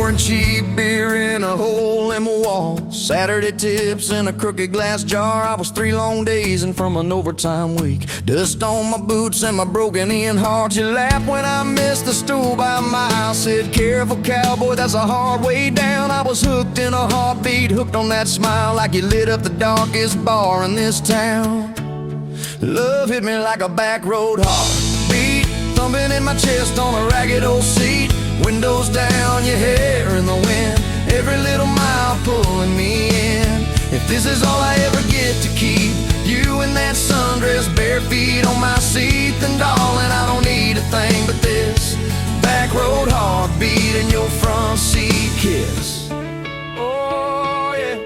pouring cheap beer in a hole in my wall. Saturday tips in a crooked glass jar. I was 3 long days and from an overtime week. Dust on my boots and my broken in heart. You laughed when I missed the stool by a mile. Said, careful cowboy, that's a hard way down. I was hooked in a heartbeat, hooked on that smile, like you lit up the darkest bar in this town. Love hit me like a back road heartbeat, thumping in my chest on a ragged old seat. Windows down, your hair in the wind, every little mile pulling me in. If this is all I ever get to keep, you in that sundress, bare feet on my seat, then darling, I don't need a thing but this back road heartbeat and your front seat kiss. Oh yeah.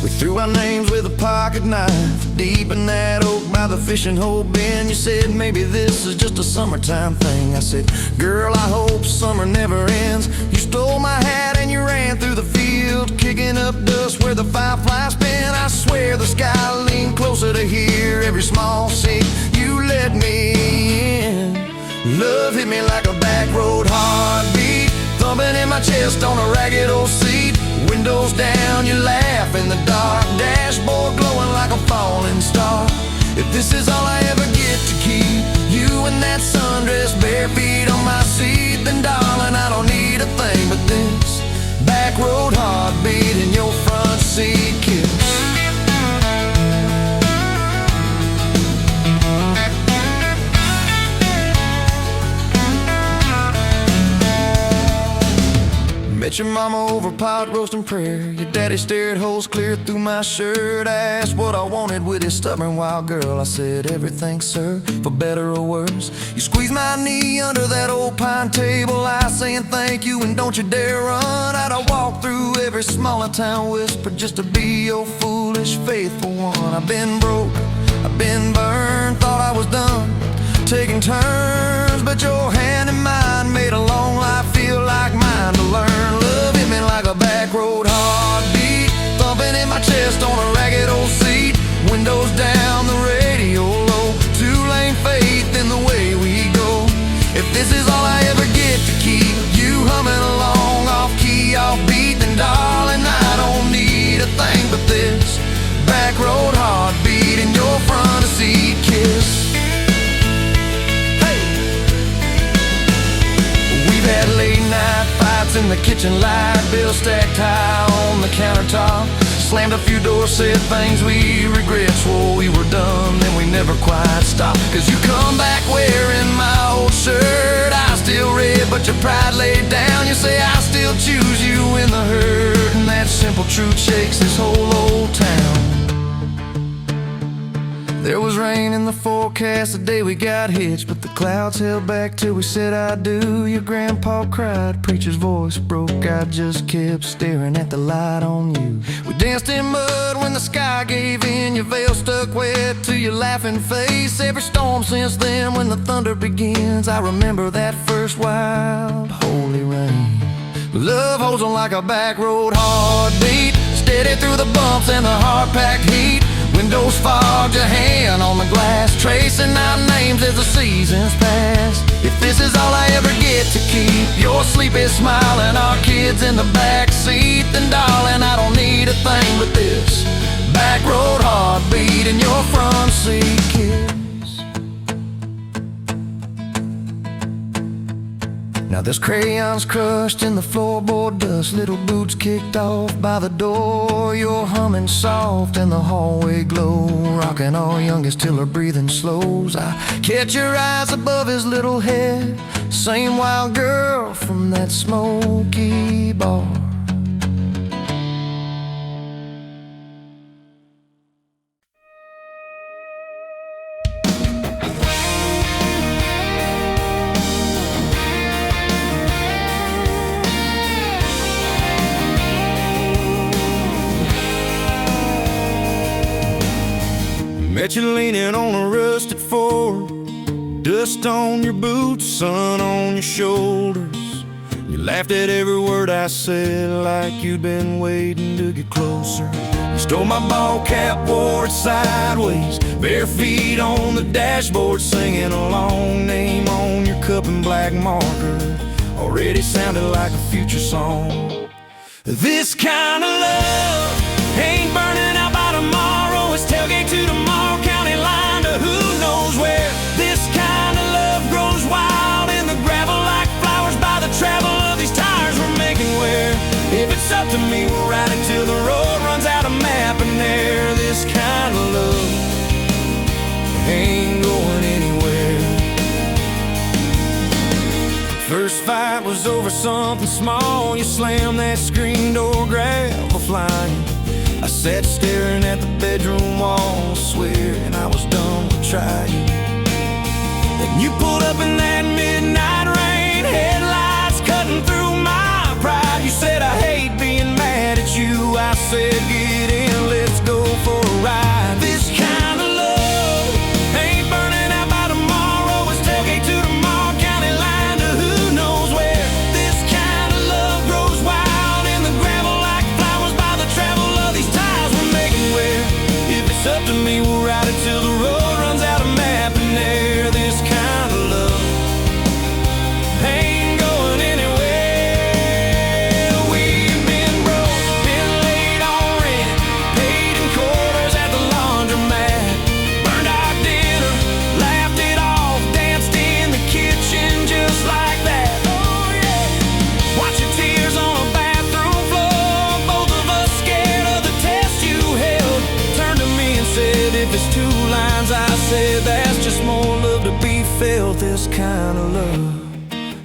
We threw our names with a pocket knife deep in that oak by the fishing hole bin. You said maybe this is just a summertime thing. I said, girl, I hope summer never ends. You stole my hat and you ran through the field, kicking up dust where the fireflies spin. I swear the sky leaned closer to hear every small seat you let me in. Love hit me like a back road heartbeat, thumping in my chest on a ragged old seat. Windows down, you laugh in the dark, dashboard glowing like a falling star. If this is all I ever get to keep, you in that sundress, bare feet on my seat, then darling, I don't need a thing but this back road heartbeat and your front seat kiss. Met your mama over pot roast and prayer. Your daddy stared holes clear through my shirt. I asked what I wanted with his stubborn wild girl. I said everything, sir, for better or worse. You squeezed my knee under that old pine table, I saying thank you and don't you dare run. I'd have walked through every smaller town whisper just to be your foolish, faithful one. I've been broke, I've been burned, thought I was done taking turns, but your hand in mine made a long life feel like mine to learn. Love hit me like a back road heartbeat, thumping in my chest on a ragged old seat. Windows down, the radio low, 2-lane faith in the way we go. If this is all I ever get to keep, you humming along off key, off beat, then darling, I don't need a thing but this back road heartbeat and your front seat kiss. Had late night fights in the kitchen light, bills stacked high on the countertop. Slammed a few doors, said things we regret, swore we were done, then we never quite stopped. Cause you come back wearing my old shirt, I still red but your pride laid down. You say I still choose you in the hurt, and that simple truth shakes this whole old town. There was rain in the forecast the day we got hitched, but the clouds held back till we said I do. Your grandpa cried, preacher's voice broke, I just kept staring at the light on you. We danced in mud when the sky gave in, your veil stuck wet to your laughing face. Every storm since then when the thunder begins, I remember that first wild holy rain. Love holds on like a back road heartbeat, steady through the bumps and the hard-packed heat. Windows fogged, your hand on the glass, tracing out names as the seasons pass. If this is all I ever get to keep, your sleepy smile and our kids in the backseat, then darling, I don't need a thing but this back road heartbeat and your front seat kiss. Now there's crayons crushed in the floorboard dust, little boots kicked off by the door. You're humming soft in the hallway glow, rocking our youngest till her breathing slows. I catch your eyes above his little head, same wild girl from that smoky bar. Met you leaning on a rusted Ford, dust on your boots, sun on your shoulders. You laughed at every word I said like you'd been waiting to get closer. You stole my ball cap, wore it sideways, bare feet on the dashboard, singing a long name on your cup and black marker. already sounded like a future song. This kind of love ain't burning out by tomorrow. It's tailgate to tomorrow, county line to who knows where. This kind of love grows wild in the gravel like flowers by the travel of these tires we're making wear. If it's up to me, we'll ride it till the road runs out of map and air. This kind of love ain't going anywhere. First fight was over something small. You slammed that screen door, gravel flying. I sat staring at the bedroom wall, swearing I was done with trying. Then you pulled up in that midnight rain, headlights cutting through my pride. You said I hate being mad at you. I said get in, let's go for a ride. This kind of love ain't burning out by tomorrow. It's tailgate to tomorrow, county line to who knows where. This kind of love grows wild in the gravel like flowers by the travel of these ties we're making wear. If it's up to me, we'll ride it till the road runs out of map and air. This kind of love ain't going anywhere. We've been broke, been late on rent, paid in quarters at the laundromat, burned our dinner, laughed it off, danced in the kitchen just like that. Oh yeah, watching tears on a bathroom floor, both of us scared of the test you held. Turned to me and said, if it's two lines, I said that's just more love to be felt. This kind of love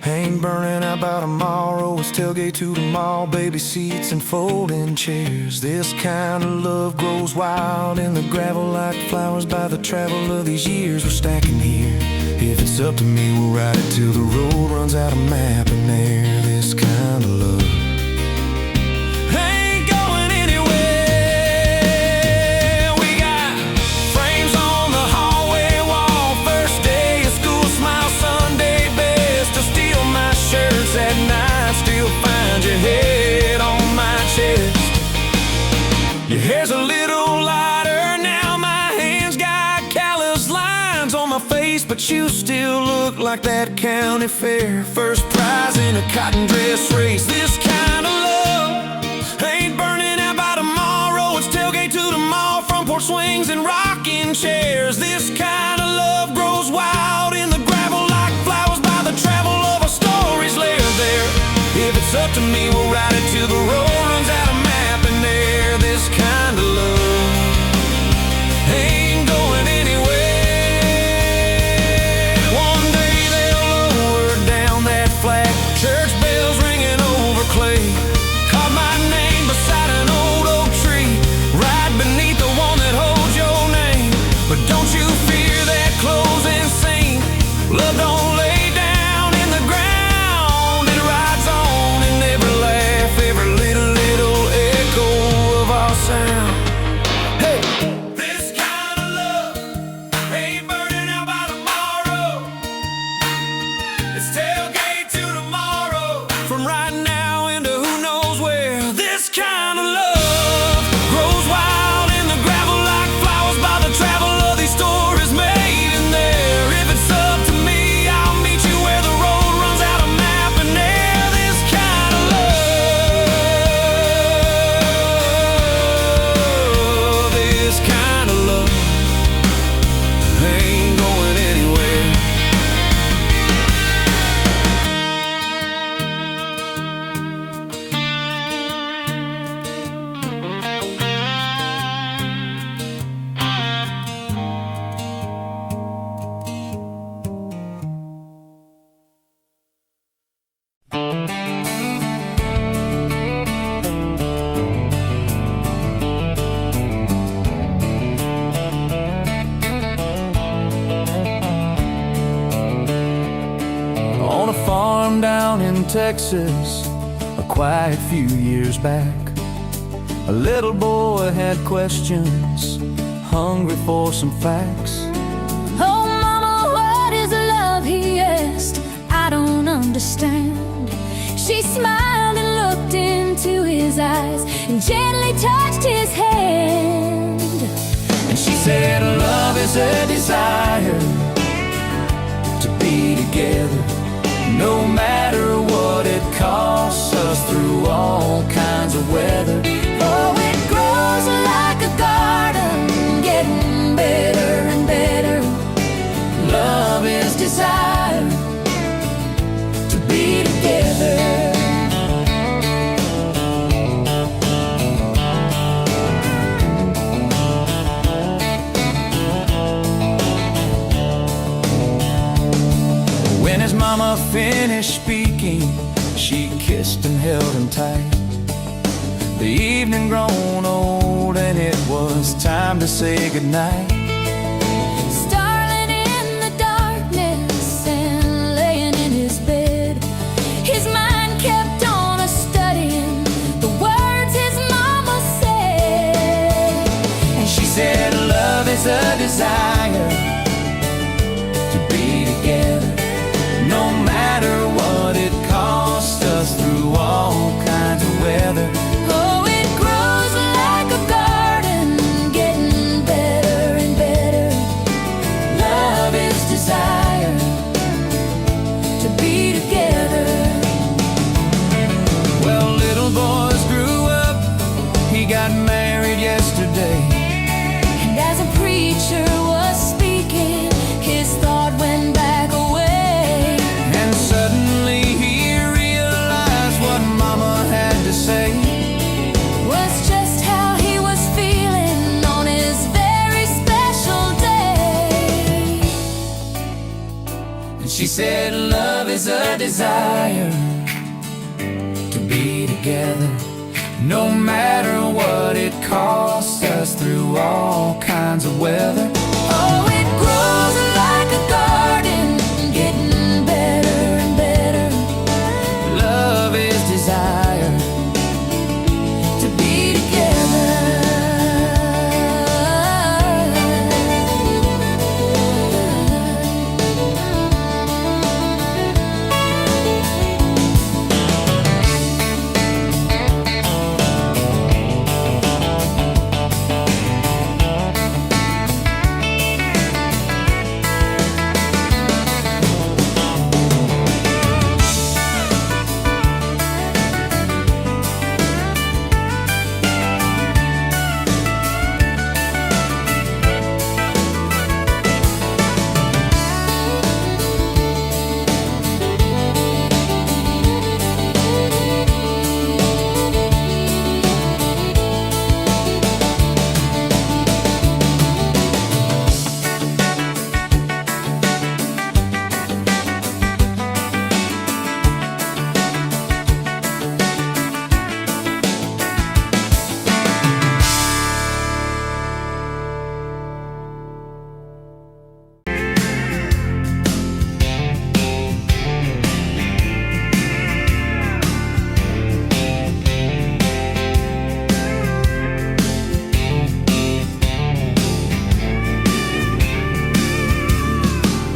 ain't burning out by tomorrow. It's tailgate to the mall, baby seats and folding chairs. This kind of love grows wild in the gravel like flowers by the travel of these years we're stacking here. If it's up to me, we'll ride it till the road runs out of map and air. This kind of love ain't going anywhere. We got frames on the hallway wall, first day of school, smile Sunday best. Still steal my shirts at night, still find your head on my chest. Your hair's a little lighter now, my hands got callous lines on my face, but you still look like that county fair first prize in a cotton dress race. This kind of love ain't burning out by tomorrow. It's tailgate to the mall, front porch swings and rocking chairs. This kind of love grows wild in the gravel like flowers by the travel of our stories layered there. If it's up to me, we'll ride it till the road runs out of map and air. This kind of love ain't going anywhere. One day they'll lower down that flag, church bells ringing over clay. Carve my name beside an old oak tree, right beneath the one that holds your name. But don't you fear that closing scene. Love don't lay down in the ground, it rides on in every laugh, every little echo of our sound. Hey! This kind of love ain't burning out by tomorrow. It's tailgate to tomorrow, from right now into who knows where. This kind of love grows wild in the gravel like flowers by the travel of these stories made in there. If it's up to me, I'll meet you where the road runs out of map and air. This kind of love, this kind of love ain't going anywhere. On a farm down in Texas, a quiet few years back, a little boy had questions, hungry for some facts. Oh, mama, what is love? He asked. I don't understand. She smiled and looked into his eyes and gently touched his hand. And she said love is a desire to be together, no matter what us through all kinds of weather. Oh, it grows like a garden, getting better and better. Love is desire to be together. When his mama finished speaking, she kissed and held him tight. The evening grown old and it was time to say goodnight. Starling in the darkness and laying in his bed, his mind kept on a-studying the words his mama said. And she said, love is a desire to be together, no matter what it costs us through all kinds of weather. Oh, it grows like a garden, getting better and better. Love is desire To be together. Well, little boys grew up, he got married yesterday. And as a preacher was speaking, his thought went back away. And suddenly he realized what mama had to say. Was just how he was feeling on his very special day. And she said, love is a desire to be together, no matter what it costs us through all kinds of weather. Oh, it grows like a garden, getting better and better. Love is desire To be together.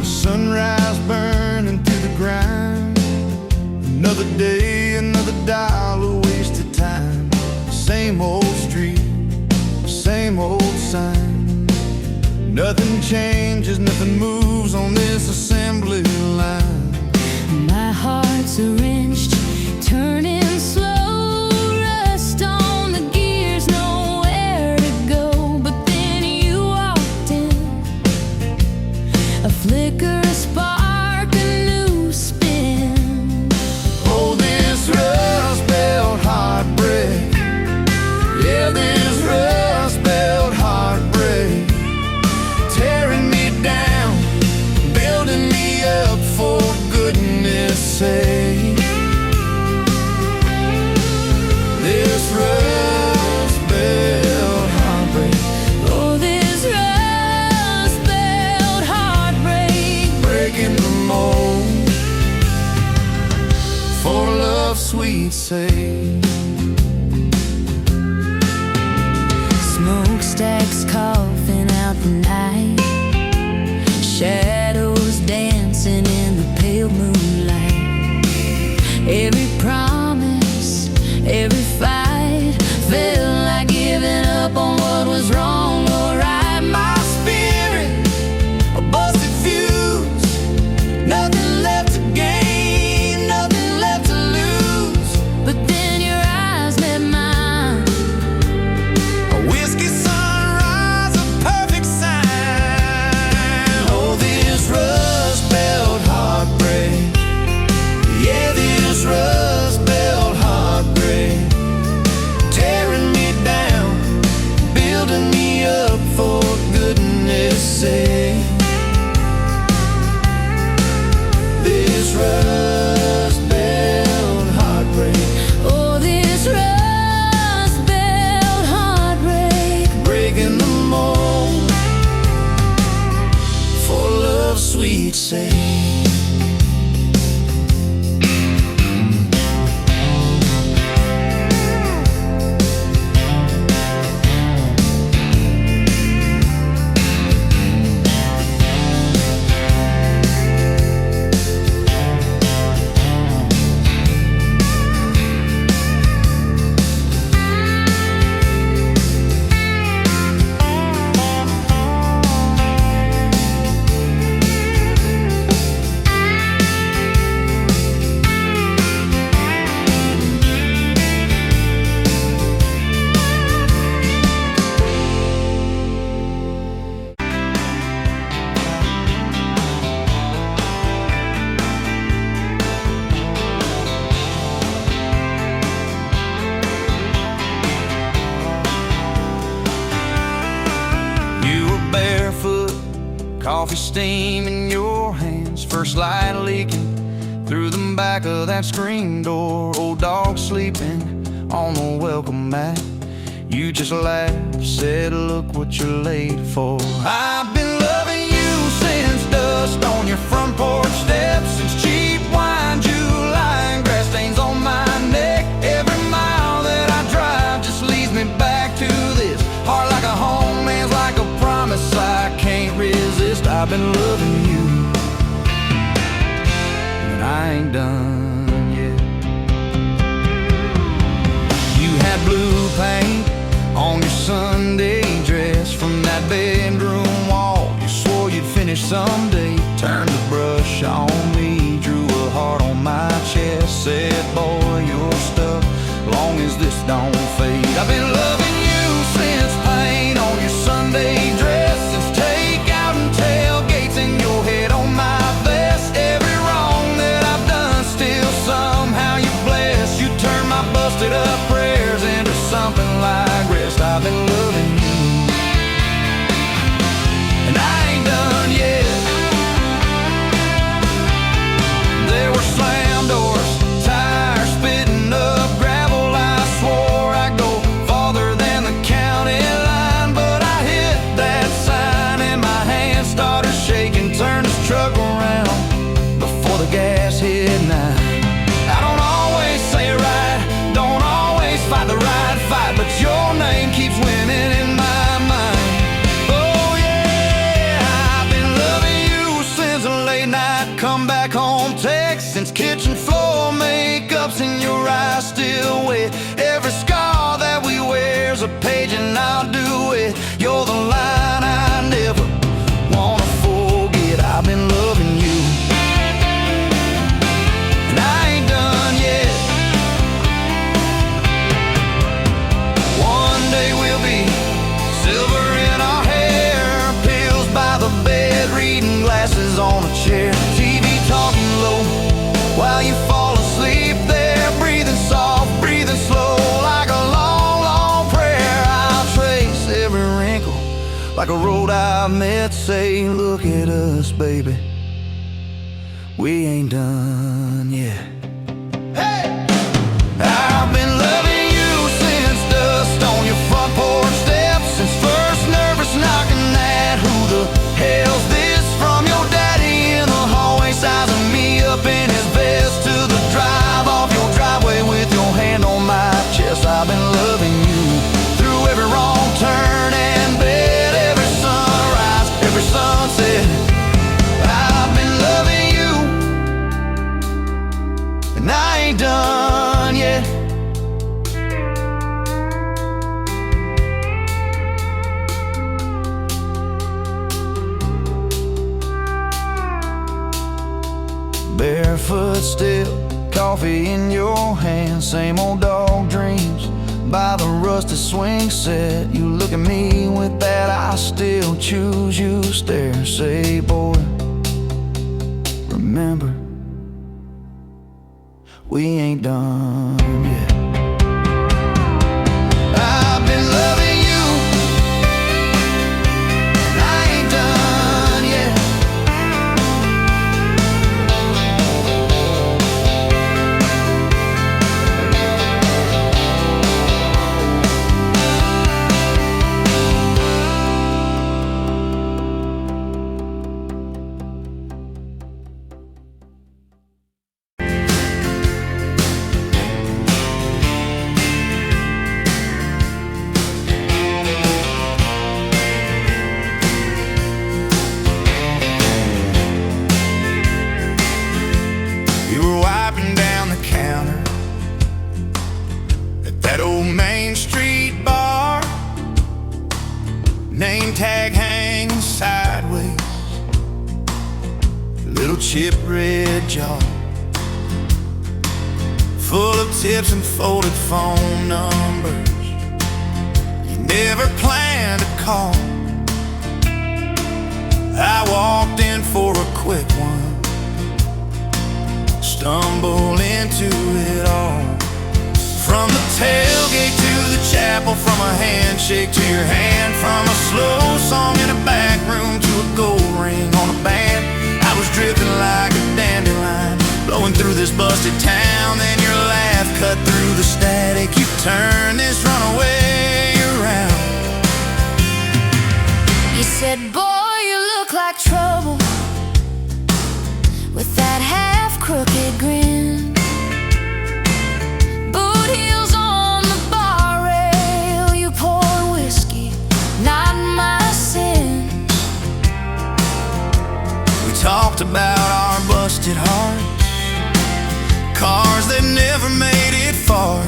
Sunrise burning through the grind. Another day, another dollar wasted time. Same old street, same old sign. Nothing changes, nothing moves on this assembly line. My heart's a wrenched, turning slow, rust on the gears, nowhere to go. But then you walked in, a flicker, a spark, a new spin. Oh, this rust belt heartbreak. Yeah, this rust belt heartbreak. Tearing me down, building me up, for goodness sake. This rust belt heartbreak. Oh, this rust belt heartbreak. Breaking the mold for love's sweet sake. Smokestacks coughing out the night, shadows dancing in the pale moonlight. Every promise, every fight felt like giving up on what was wrong or right. My spirit, a busted fuse. Nothing left to gain, nothing left to lose. But then she'd say. Coffee steam in your hands, first light leaking through the back of that screen door. Old dog sleeping on the welcome mat. You just laughed, said, look what you're late for. I've been loving you since dust on your front porch steps, since cheap wine, July, and grass stains on my neck. Every mile that I drive just leads me back to this. Heart like a home, hands like a promise I can't resist. I've been loving you, and I ain't done yet. You had blue paint on your Sunday dress from that bedroom wall. You swore you'd finish someday. Turned the brush on me, drew a heart on my chest, said, boy, you're stuck long as this don't fade. I've been loving you since paint on your Sunday dress, since takeout and tailgates in your head on my vest. Every wrong that I've done, still somehow you bless. You turn my busted up prayers into something like rest. I've been loving you, and I ain't done yet. There were slam doors, tires spitting up gravel. I swore I'd go farther than the county line, but I hit that sign and my hand started shaking. Turned this truck around before the gas hit 9. I don't always say it right, don't always fight the right fight, but your name keeps winning in my mind. Oh yeah, I've been loving you since a late night come back home text, since kitchen floor makeup's in your eyes still wet. Every scar that we wear's a page and I'll do it. You're the line I never wanna forget. I've been loving you, and I ain't done yet. One day we'll be silver in our hair, pills by the bed, reading glasses on a chair, TV talking low while you fall asleep there, breathing soft, breathing slow, like a long, long prayer. I'll trace every wrinkle like a road I've met. Say, look at us, baby, we ain't done yet. Hey! I've been loving you since dust on your front porch steps, since first nervous knocking at who the hell's this, from your daddy in the hallway sizing me up in his vest, to the drive off your driveway with your hand on my chest. I've been loving you through every wrong turn and bed, every sunrise, every sunset. I've been loving you, and I ain't done yet. Barefoot still, coffee in your hand, same old dog dreams by the rusted swing set. You look at me with that I still choose you stare. Say, boy, remember, we ain't done yet. I've been loving you, and I ain't done yet. name tag hanging sideways, little chip red jaw, full of tips and folded phone numbers you never planned to call. I walked in for a quick one, stumbled into it all. From the tailgate to the chapel, from a handshake to your hand, from a slow song in a back room to a gold ring on a band. I was drifting like a dandelion, blowing through this busted town. Then your laugh cut through the static. You turned this runaway around. You said, boy, you look like trouble, with that half-crooked grin, boot heels on the bar rail. You pour whiskey, not my sins. We talked about our busted hearts, cars that never made it far,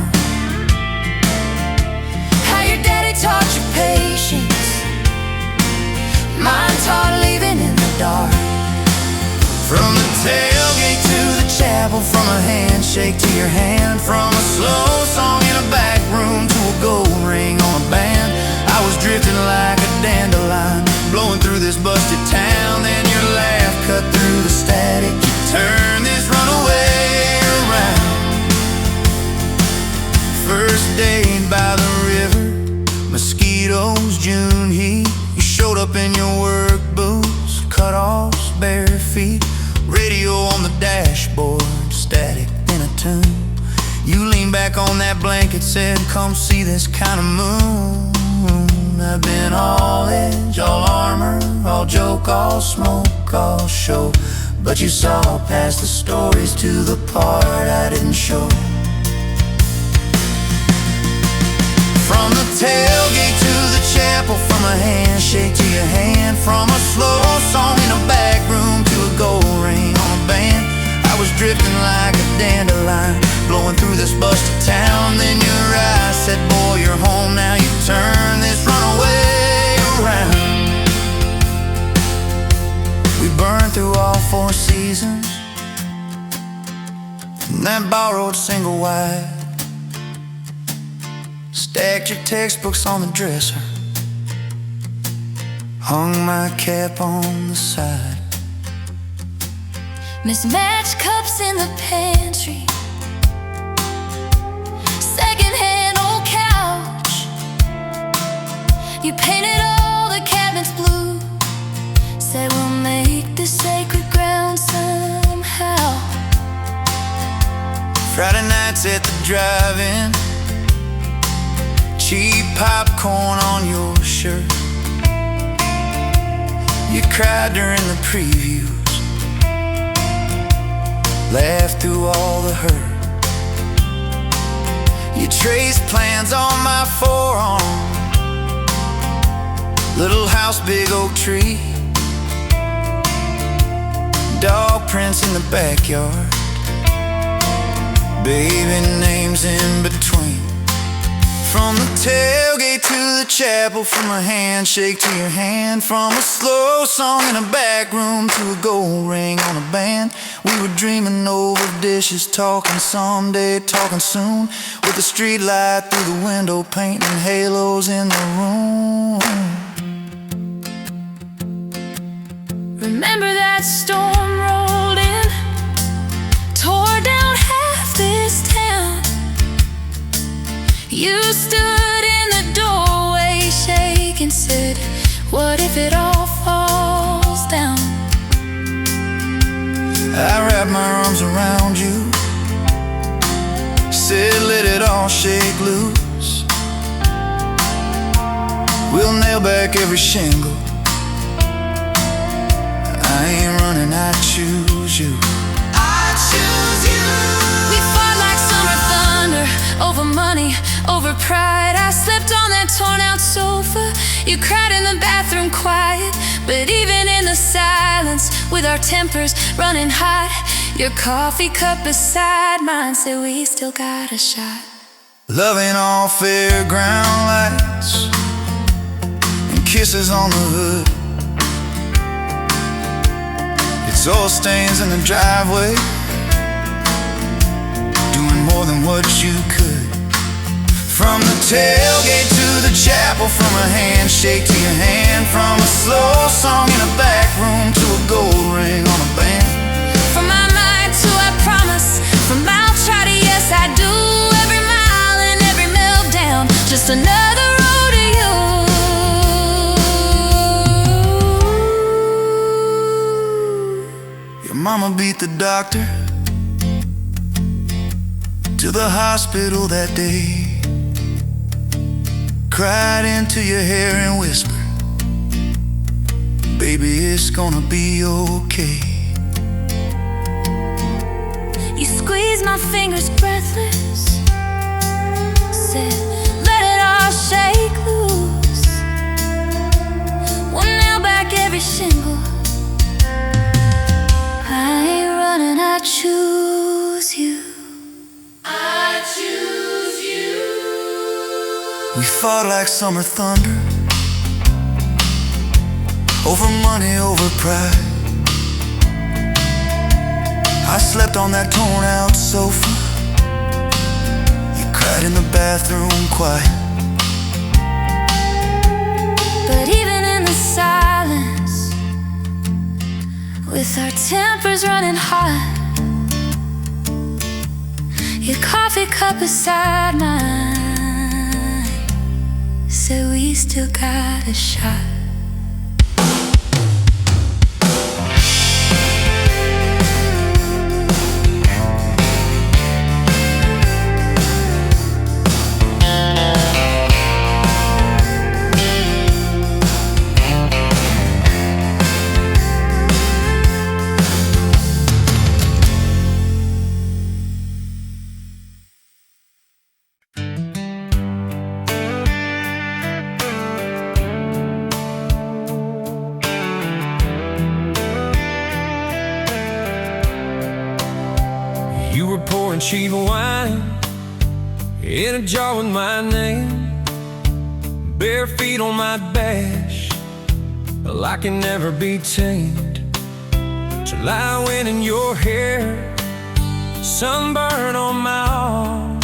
How your daddy taught you patience, mine taught leaving in the dark. from the tailgate to the chapel, from a handshake to your hand, from a slow song in a back room to a gold ring on a band. I was drifting like a dandelion, blowing through this busted town. Then your laugh cut through the static. You turned this runaway around. First date by the river, mosquitoes, June heat. You showed up in your work boots, cut-offs, bare feet, radio on the dashboard, static in a tune. You leaned back on that blanket, said, come see this kind of moon. I've been all edge, all armor, all joke, all smoke, all show, but you saw past the stories to the part I didn't show. From the tailgate to the chapel, from a handshake to your hand, from a slow song in a back room to a gold ring on a band. I was drifting like a dandelion, blowing through this busted town. Then your eyes said, boy, you're home now. You turn this runaway around. We burned through all 4 seasons in that borrowed single wide. Stacked your textbooks on the dresser, hung my cap on the side. Mismatched cups in the pantry, secondhand old couch. You painted all the cabinets blue, said we'll make this sacred ground somehow. Friday nights at the drive-in, cheap popcorn on your shirt. You cried during the previews, laughed through all the hurt. You traced plans on my forearm, little house, big oak tree, dog prints in the backyard, baby names in between. From the tailgate to the chapel, from a handshake to your hand, from a slow song in a back room to a gold ring on a band. We were dreaming over dishes, talking someday, talking soon, with the street light through the window, painting halos in the room. Remember that storm rolled in, tore down half this town. You stood in the doorway, shaking, said, what if it all falls down? I wrapped my arms around you, said let it all shake loose. We'll nail back every shingle, I ain't running, I choose you. I choose you. We fought like summer thunder, over money, over pride. I slept on that torn out sofa, you cried in the bathroom quiet. But even in the silence, with our tempers running hot, your coffee cup beside mine said we still got a shot. Loving all fairground lights and kisses on the hood. It's oil stains in the driveway, doing more than what you could. From the tailgate to the chapel, from a handshake to your hand, from a slow song in a back room to a gold ring on a band. From my mind to I promise, from I'll try to yes I do, every mile and every meltdown, just another rodeo. Your mama beat the doctor to the hospital that day, cried into your hair and whispered, baby, it's gonna be okay. You squeezed my fingers breathless, said, let it all shake loose. One nail back every shingle. I ain't running, I choose you. I choose you. We fought like summer thunder, over money, over pride. I slept on that torn out sofa, you cried in the bathroom quiet. But even in the silence, with our tempers running hot, your coffee cup beside mine said we still got a shot. You were pouring cheap wine in a jar with my name, bare feet on my bash, well, I can never be tamed. Till I went in your hair, sunburn on my arm.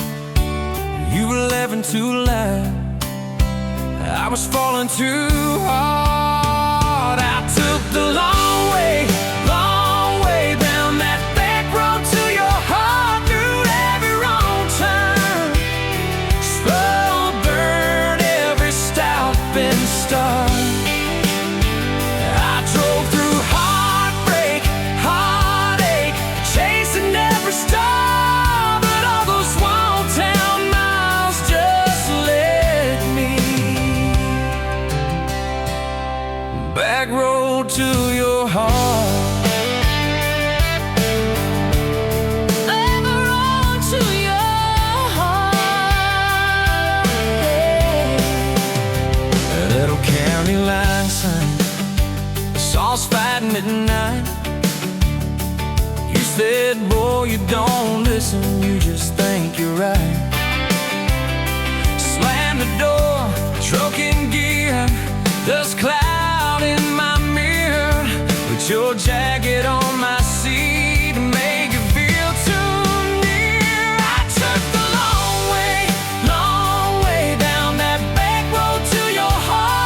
You were laughing too loud, I was falling too hard. I took the long way down that back road to your heart, through every wrong turn, slow burn every stop and start. I drove through heartbreak, heartache, chasing every star, but all those small town miles just led me back road to your heart. Line sign, Saul's fighting at night. You said, boy, you don't listen, you just think you're right. Slam the door, truck in gear, dust cloud in my mirror. Put your jacket on my seat and make it feel too near. I took the long way down that back road to your heart.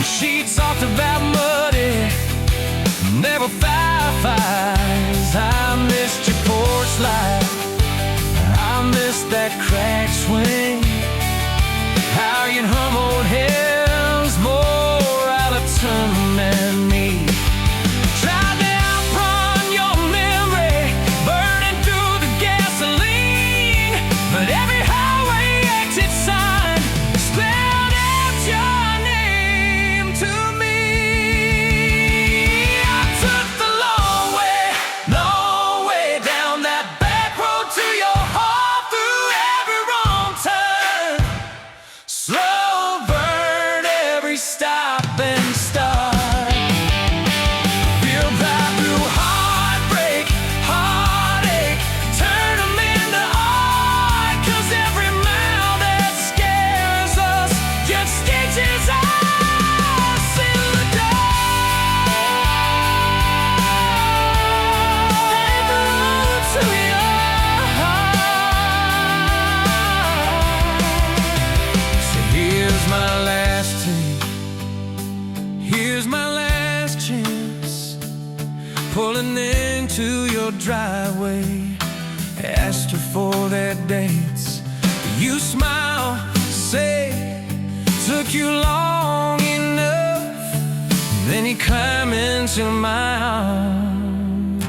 She talked about muddy, never fireflies. I missed your porch light, I missed that cracked swing. How you'd hum old hymns more out of tune than me. pulling into your driveway. Asked her for their dates. You smile, say, took you long enough. Then you climb into my arms.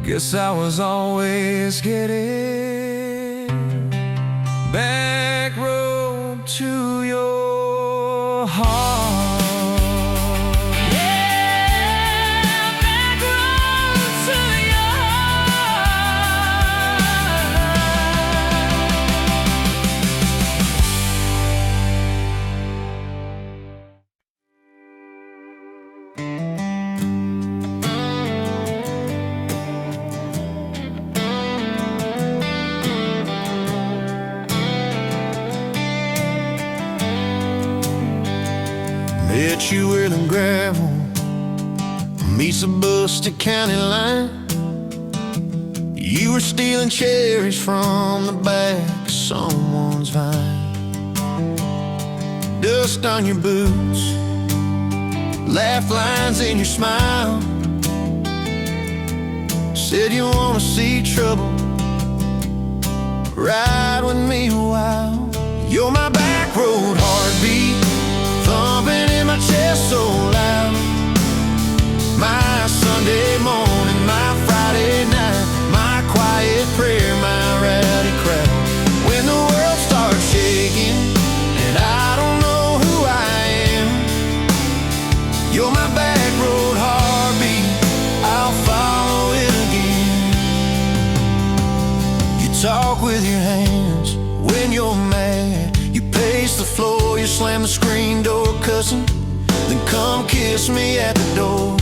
Guess I was always getting back road to your heart. Met you where the gravel meets the busted county line. You were stealing cherries from the back of someone's vine. Dust on your boots, laugh lines in your smile. Said you wanna see trouble, ride with me a while. You're my back road heartbeat, thumping in my chest so loud. My Sunday morning, my Friday night, my quiet prayer, my rowdy crowd. When the world starts shaking and I don't know who I am, you're my back road heartbeat, I'll follow it again. You talk with your hands when you're mad, you pace the floor, you slam the screen door cussing, then come kiss me at the door.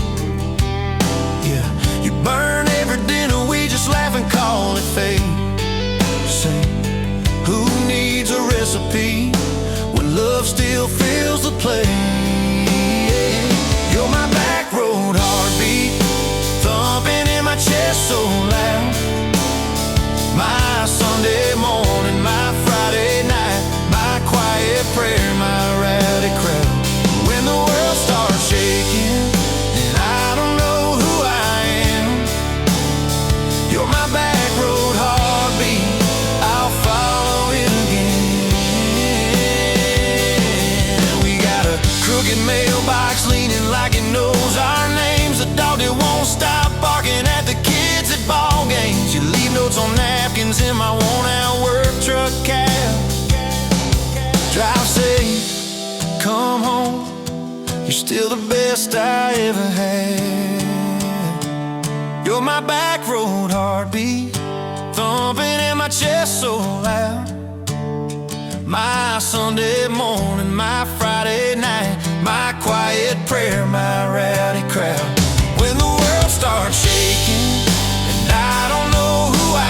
Yeah, you burn every dinner, we just laugh and call it fate. Say, who needs a recipe when love still fills the plate? You're my back road heartbeat, thumping in my chest so loud. My Sunday morning, my Friday night, my quiet prayer, my rowdy crowd. When the world starts shaking and I don't know who I am, you're my back road heartbeat, I'll follow it again. We got a crooked mailbox leaning like it knows our names, a dog that won't stop barking at the kids at ball games. You leave notes on napkins in my worn-out work truck cab. Drive safe, come home, you're still the best I ever had. You're my back road heartbeat, thumping in my chest so loud. My Sunday morning, my Friday night, my quiet prayer, my rowdy crowd. When the world starts shaking and I don't know who I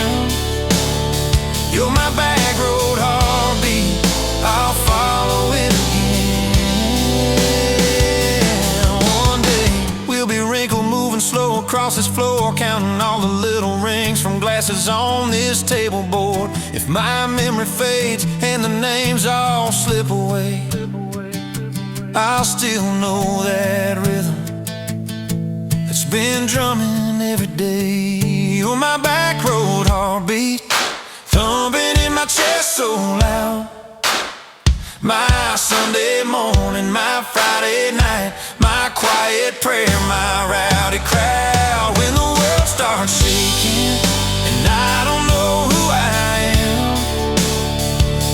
am, you're my back road heartbeat, I'll follow it again. One day we'll be wrinkled, moving slow across this floor, counting all the little rings from glasses on this table board. If my memory fades and the names all slip away, I'll still know that rhythm that's been drumming every day. You're my back road heartbeat, thumping in my chest so loud. My Sunday morning, my Friday night, my quiet prayer, my rowdy crowd. When the world starts shaking and I don't know who I am,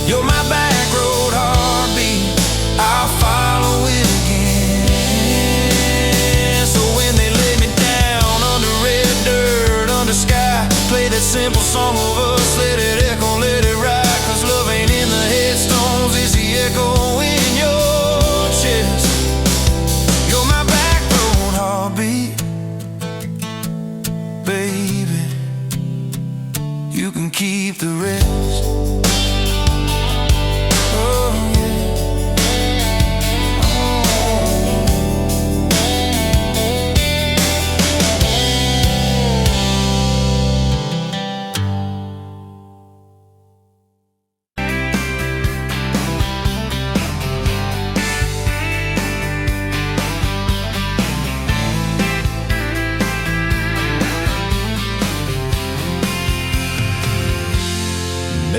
you're my back road heartbeat, I'll follow it again. So when they lay me down under red dirt, under sky, play that simple song of us, let it echo, let it ride, 'cause love ain't in the headstones, it's the echo in your chest. You're my back road heartbeat, baby, you can keep the rest. Oh yeah.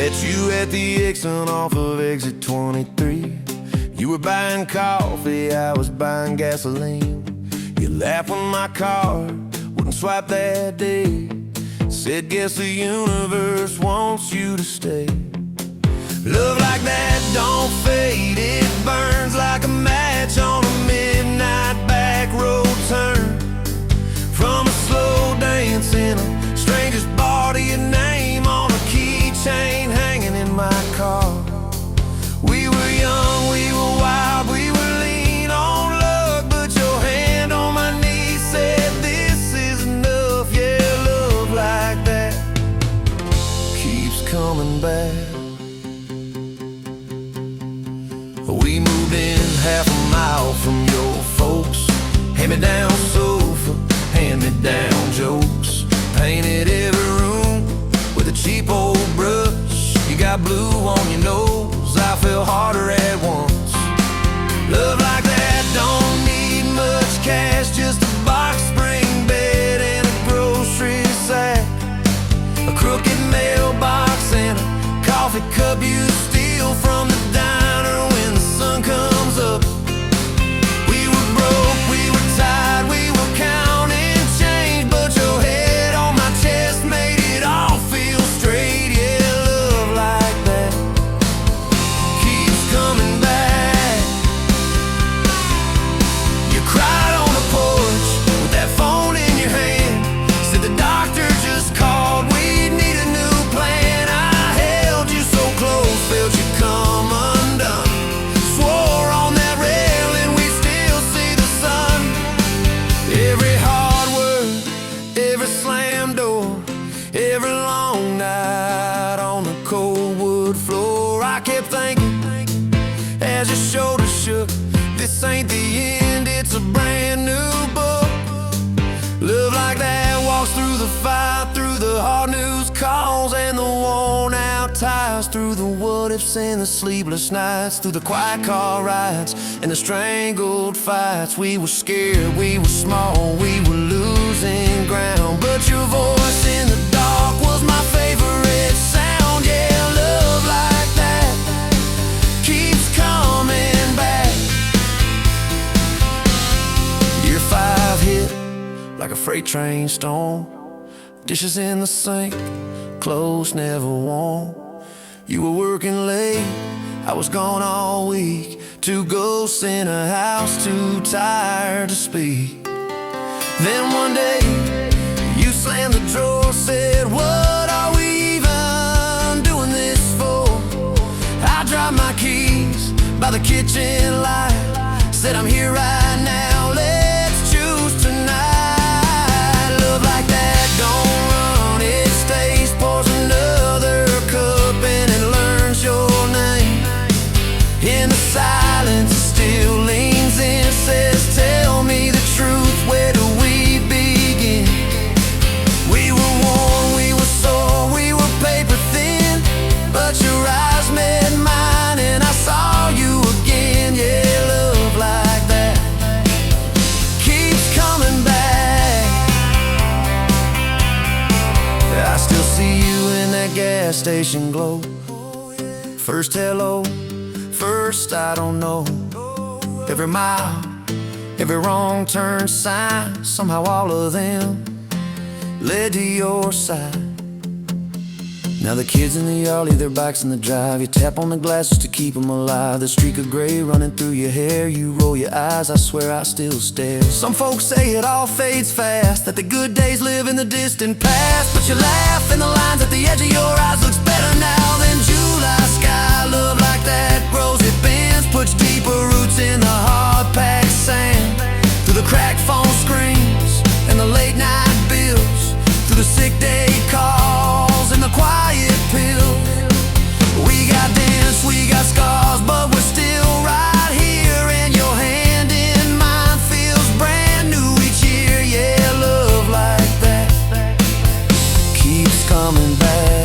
Met you at the exit off of exit 23. You were buying coffee, I was buying gasoline. You laughed when my card wouldn't swipe that day. Said, guess the universe wants you to stay. Love like that don't fade, it burns like a match on a midnight back road turn. From a slow dance in a stranger's bar to your name on a keychain hanging in my car. We were young, we were wild, we were lean on luck, but your hand on my knee said this is enough. Yeah, love like that keeps coming back. We moved in half a mile from your folks. Hand-me-down sofa, hand-me-down jokes. Painted every room with a cheap old brush. You got blue on your nose, I fell harder at once. Love like that don't need much cash, just a box spring bed and a grocery sack, a crooked mailbox and a coffee cup you steal from the diner when the sun comes up. We were broke, we were tired, we were counting change, but your head on my chest made it all feel straight. Yeah, love like that keeps coming back. You cried on the porch with that phone in your hand. Said the doctor just called, we need a new plan. I held you so close, felt you come undone. Swore on that railing we still see the sun. Every hard word, every slam door, every long night on the cold wood floor. I kept thinking as your shoulders shook, this ain't the end, it's a brand new book. Love like that walks through the fight, through the hard news calls and the worn out tires, through the what ifs and the sleepless nights, through the quiet car rides and the strangled fights. We were scared, we were small, we were losing ground, but your voice in the dark was my favorite sound. Yeah, love like that keeps coming back. Year 5 hit like a freight train storm. Dishes in the sink, clothes never warm. You were working late, I was gone all week. 2 ghosts in a house, too tired to speak. Then one day, you slammed the drawer, said, what are we even doing this for? I dropped my keys by the kitchen light, said I'm here right now, let's choose tonight. Love like that don't run, it stays, pours another cup and it learns your name. In the silence it still leans in, says tell me the truth, where do we begin? We were worn, we were sore, we were paper thin, but your eyes met mine and I saw you again. Yeah, love like that keeps coming back. I still see you in that gas station glow. First hello, first I don't know. Every mile, every wrong turn sign, somehow all of them led to your side. Now the kids in the yard leave their bikes in the drive. You tap on the glasses to keep them alive. The streak of gray running through your hair. You roll your eyes, I swear I still stare. Some folks say it all fades fast, that the good days live in the distant past, but you laugh and the lines at the edge of your eyes looks better now than July sky. Love like that grows, it bends, puts deeper roots in the hard-packed sand. Through the cracked phone screens and the late night bills, through the sick day calls and the quiet pills. We got dents, we got scars, but we're still right here, and your hand in mine feels brand new each year. Yeah, love like that keeps coming back.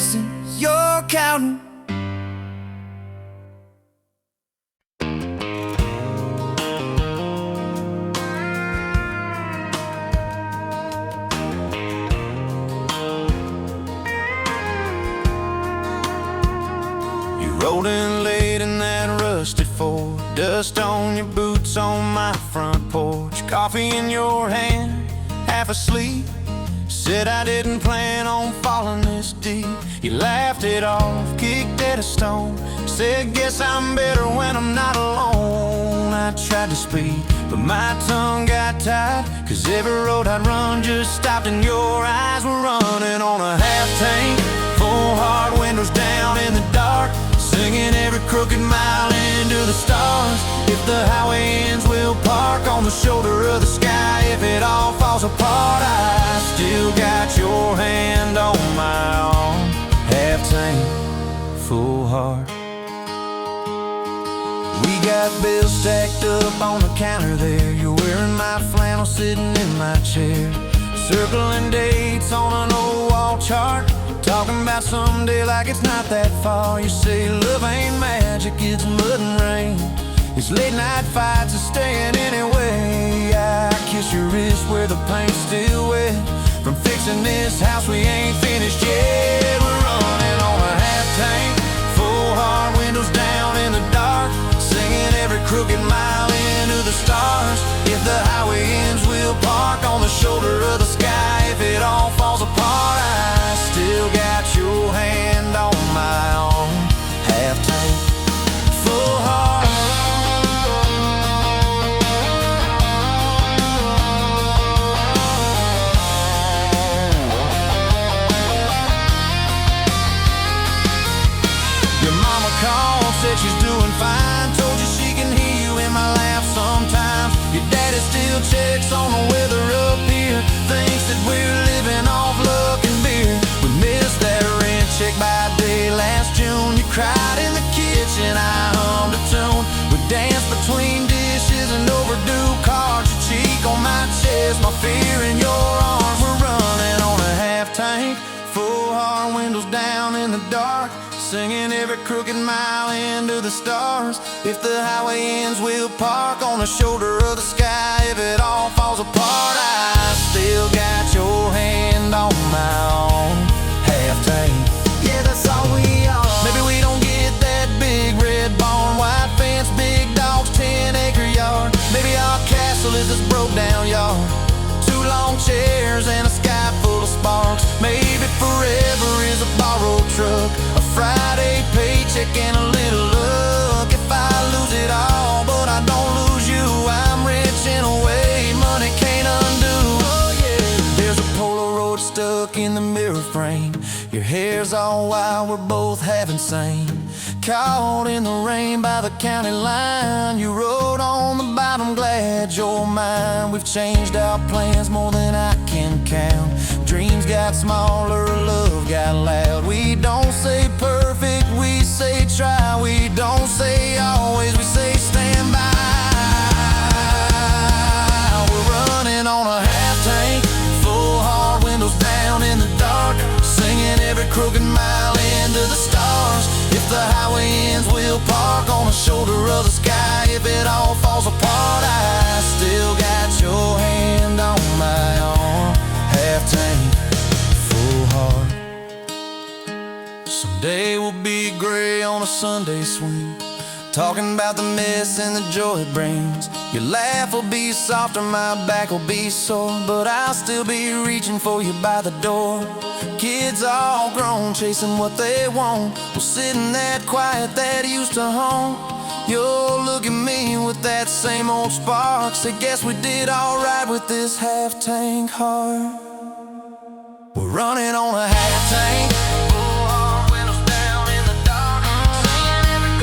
distance you're counting. Rolling late in that rusted Ford, dust on your boots on my front porch, coffee in your hand, half asleep. Said I didn't plan on falling this deep. You laughed it off, kicked at a stone, said guess I'm better when I'm not alone. I tried to speak, but my tongue got tied, 'cause every road I'd run just stopped and your eyes were running on a half tank, full hard, windows down in the dark, singing every crooked mile into the stars. If the highway ends, we'll park on the shoulder of the sky. If it all falls apart, I still got your hand on my arm. Half tank, full heart. We got bills stacked up on the counter there. You're wearing my flannel, sitting in my chair, circling dates on an old wall chart, talking about someday like it's not that far. You say love ain't magic, it's mud and rain, it's late night fights and staying anyway. I kiss your wrist where the paint's still wet, from fixing this house we ain't finished yet. We're running on a half tank, full hard, windows down in the dark, singing every crooked mile into the stars. If the highway ends, we'll park on the shoulder of the sky. If it all falls apart, I still got your hand on my arm. Half tank, full heart. Your mama called, said she's doing fine, told you she can hear you in my laugh sometimes. Your daddy still checks on the weather up here, thinks that we're living off luck and beer. We missed that rent check by day last June. You cried in the kitchen, I hummed a tune. We danced between dishes and overdue cards. Your cheek on my chest, my fear in your arms. We're running on a half tank, full hard, windows down in the dark, singing every crooked mile into the stars. If the highway ends, we'll park on the shoulder of the sky. If it all falls apart, I still got your hand on my arm. Half tank, yeah, that's all we are. Maybe we don't get that big red barn, white fence, big dogs, 10-acre yard. Maybe our castle is this broke down yard, two long chairs and a sky full of sparks. Maybe forever is a borrowed truck, a Friday paycheck and a little luck. If I lose it all, but I don't lose you, I'm rich in a way money can't undo. Oh yeah, there's a Polaroid stuck in the mirror frame. Your hair's all wild, we're both half insane, caught in the rain by the county line. You wrote on the bottom, glad you're mine. We've changed our plans more than I can count. Dreams got smaller, love got loud. We don't say perfect, we say try. We don't say always, we say stand by. We're running on a half tank, full hard, windows down in the dark, singing every crooked mile into the stars. If the highway ends, we'll park on the shoulder of the sky. If it all falls apart, I still got your hand on my arm. Half tank, full heart. Someday we'll be gray on a Sunday swing, talking about the mess and the joy it brings. Your laugh will be softer, my back will be sore, but I'll still be reaching for you by the door. Kids all grown, chasing what they want, we'll sit in that quiet that used to haunt. You'll look at me with that same old spark, say guess we did alright with this half tank heart. We're running on a half tank, full hard, windows down in the dark, singing every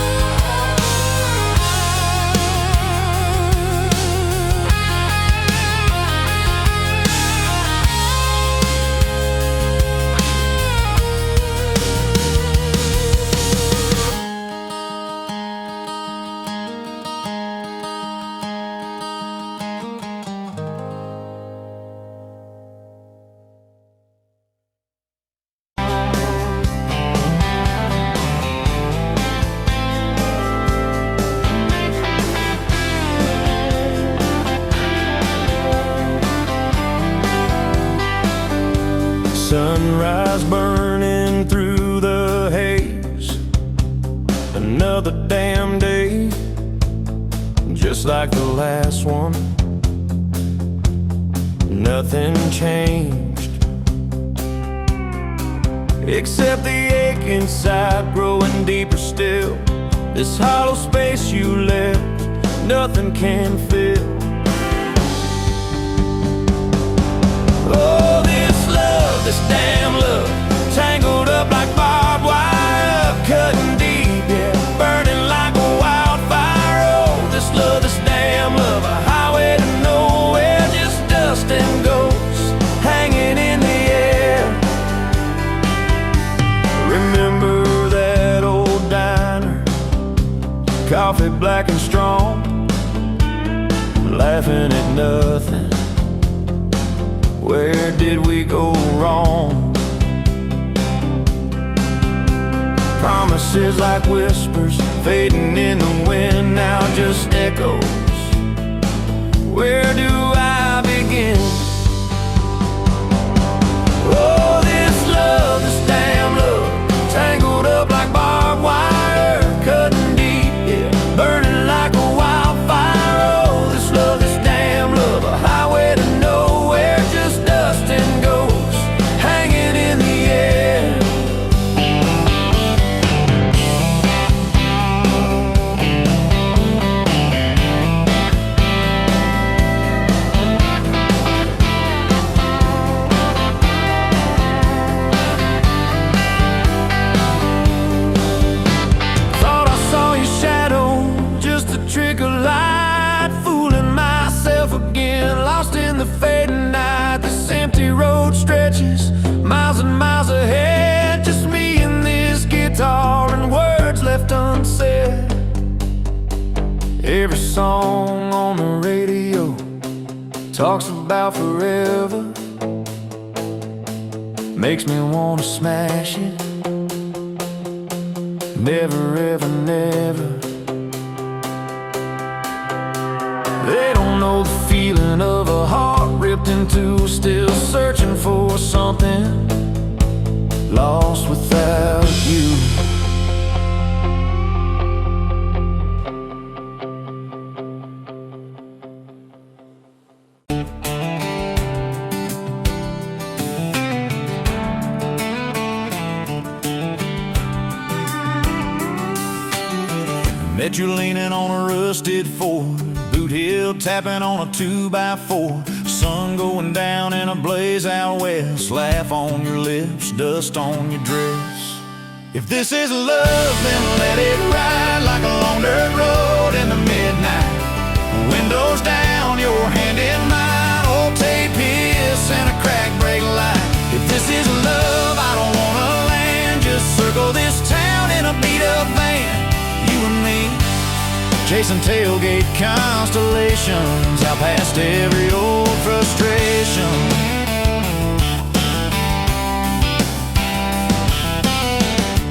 Sunrise burning through the haze. Another damn day, just like the last one. Nothing changed, except the ache inside growing deeper still. This hollow space you left, nothing can fill. Oh, this love, this damn love, tangled up like barbed wire, cutting deep, yeah, burning like a wildfire. Oh, this love, this damn love, a highway to nowhere, just dust and ghosts hanging in the air. Remember that old diner, coffee black and strong, laughing at nothing. Where did we go wrong? Promises like whispers fading in the wind, now just echoes. Where do I begin? Oh, this love, this damn love, tangled up like barbed wire, cutting deep, yeah, burning like a wildfire. Oh, this love, this damn love, a highway to nowhere, just dust and ghosts hanging in the air. Thought I saw your shadow, just a trick of light, fooling myself again, lost in the fading night. This empty road stretches miles and miles ahead, just me and this guitar and words left unsaid. Every song on the radio talks about forever, makes me wanna smash it. Never ever never. They don't know the feeling of a heart ripped in two, still searching for something, lost without you. Met you leaning on a rusted Ford, boot heel tapping on a 2x4. Sun going down in a blaze out west, laugh on your lips, dust on your dress. If this is love, then let it ride like a long dirt road in the midnight. Windows down, your hand in mine, old tape hiss and a crack brake light. If this is love, I don't wanna land, just circle this town in a beat up van. You and me, chasing tailgate constellations, out past every old frustration.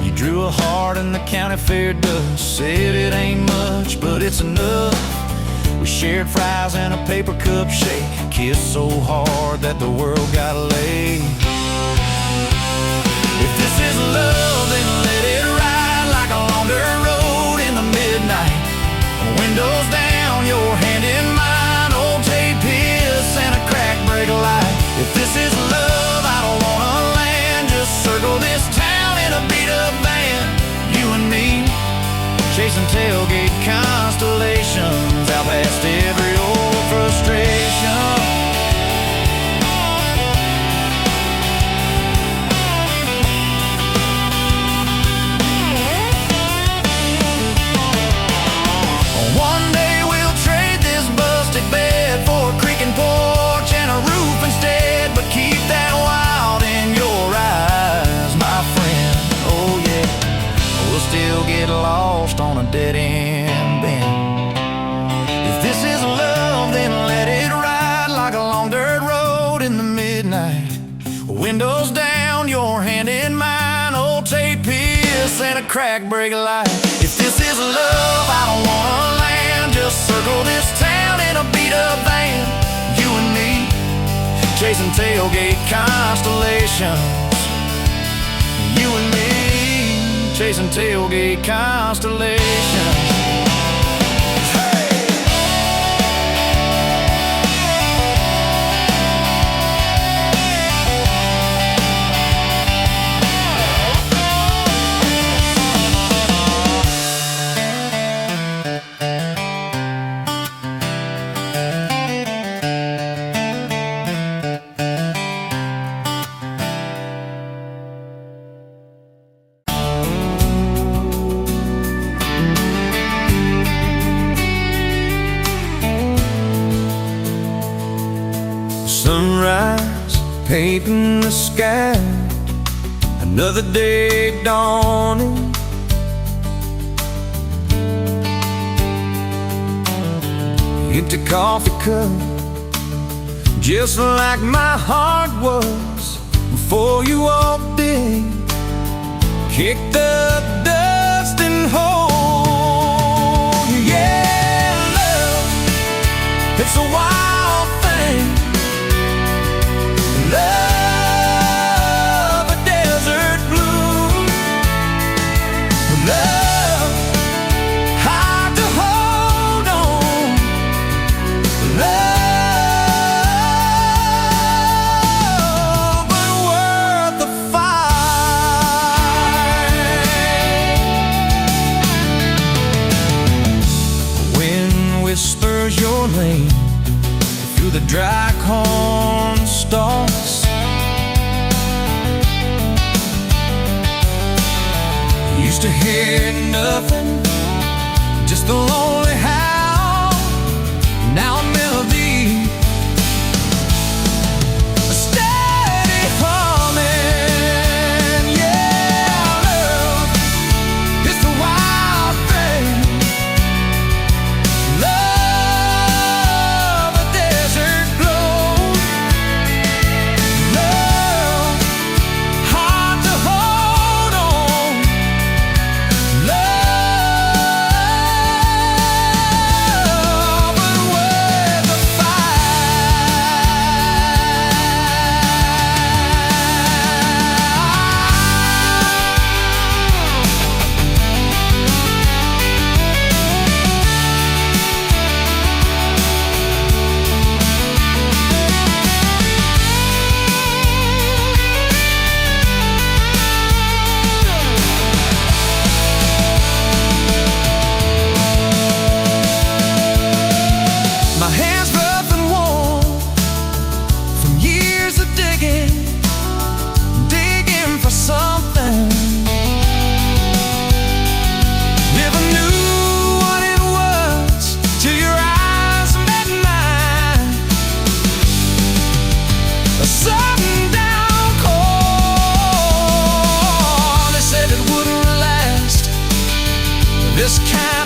You drew a heart in the county fair dust, said it ain't much, but it's enough. We shared fries and a paper cup shake, kissed so hard that the world got laid. If this is love, then let it ride like a long dirt road in the midnight. Windows down, your hand in mine, old tape hiss and a crack brake light. If this is love, I don't wanna land, just circle this town in a beat up van. You and me, chasing tailgate constellations, out past every old frustration. One day we'll trade this busted bed for a creaking porch and a roof instead, but keep that wild in your eyes, my friend. Oh yeah, we'll still get lost on a dead end bend. If this is love, then let it ride like a long dirt road in the midnight. Windows down, your hand in mine, old tape hiss and a crack brake light. If this is love, I don't wanna land, just circle this town in a beat up van. You and me, chasing tailgate constellations, chasing tailgate constellations. Sunrise painting the sky, another day dawning. Empty coffee cup, just like my heart was before you walked in. Kick the dust and hold you. Yeah, love, it's a wild thing. Love, a desert bloom. Love, hard to hold on. Love, but worth the fight. Wind whispers your name through the dry corn stalks. Used to hear nothing, just a lonely howl. Now a melody, a steady humming. Yeah, love, it's the wild thing. Love, a desert glow. Love, hard to hold on. Love, but worth the My hands rough and worn from years of digging for something. Never knew what it was till your eyes met mine. A sundown call, they said it wouldn't last. This kind